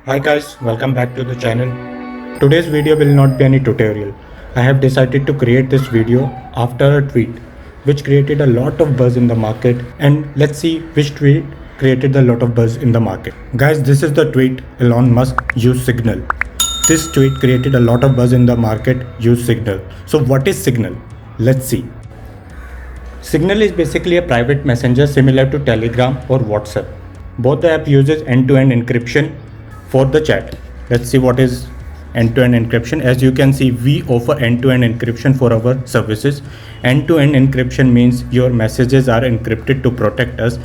Hi guys, welcome back to the channel. Today's video will not be any tutorial. I have decided to create this video after a tweet which created a lot of buzz in the market, and let's see which tweet created a lot of buzz in the market. Guys, this is the tweet: Elon Musk use Signal. This tweet created a lot of buzz in the market. Use Signal. So what is Signal? Let's see. Signal is basically a private messenger similar to Telegram or WhatsApp. Both the app uses end-to-end encryption for the chat. Let's see what is end-to-end encryption. As you can see, we offer end-to-end encryption for our services. End-to-end encryption means your messages are encrypted to protect us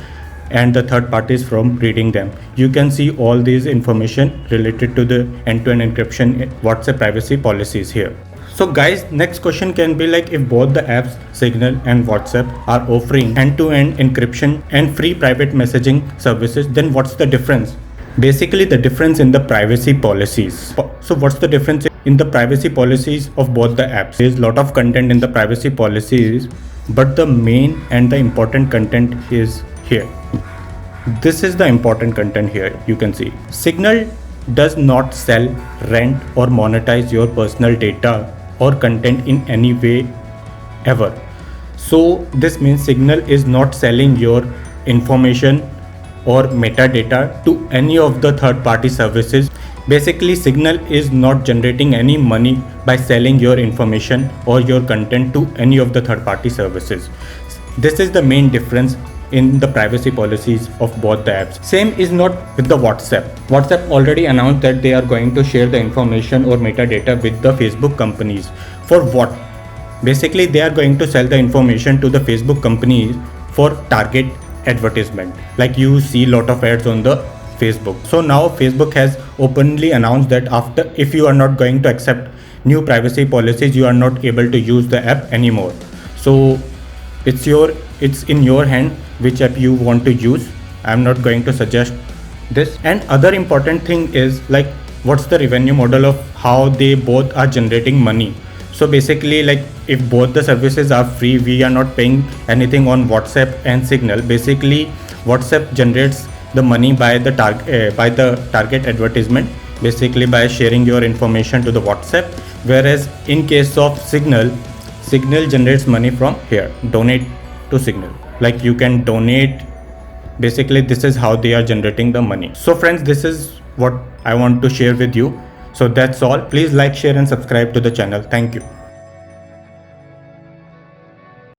and the third parties from reading them. You can see all these information related to the end-to-end encryption WhatsApp privacy policies here. So guys, next question can be like, if both the apps Signal and WhatsApp are offering end-to-end encryption and free private messaging services, then what's the difference? Basically, the difference in the privacy policies. So what's the difference in the privacy policies of both the apps? There's a lot of content in the privacy policies, but the main and the important content is here. This is the important content here. You can see Signal does not sell, rent or monetize your personal data or content in any way ever. So this means Signal is not selling your information or metadata to any of the third-party services. Basically, Signal is not generating any money by selling your information or your content to any of the third-party services. This is the main difference in the privacy policies of both the apps. Same is not with the WhatsApp. WhatsApp already announced that they are going to share the information or metadata with the Facebook companies. For what? Basically, they are going to sell the information to the Facebook companies for target advertisement. Like you see lot of ads on the Facebook. So now Facebook has openly announced that if you are not going to accept new privacy policies, you are not able to use the app anymore. So it's in your hand which app you want to use. I'm not going to suggest this. And other important thing is like, what's the revenue model of how they both are generating money. So basically, like, if both the services are free, we are not paying anything on WhatsApp and Signal. Basically, WhatsApp generates the money by the target advertisement, basically by sharing your information to the WhatsApp. Whereas in case of Signal generates money from here, donate to Signal. Like you can donate. Basically, this is how they are generating the money. So friends, this is what I want to share with you. So that's all. Please like, share and subscribe to the channel. Thank you.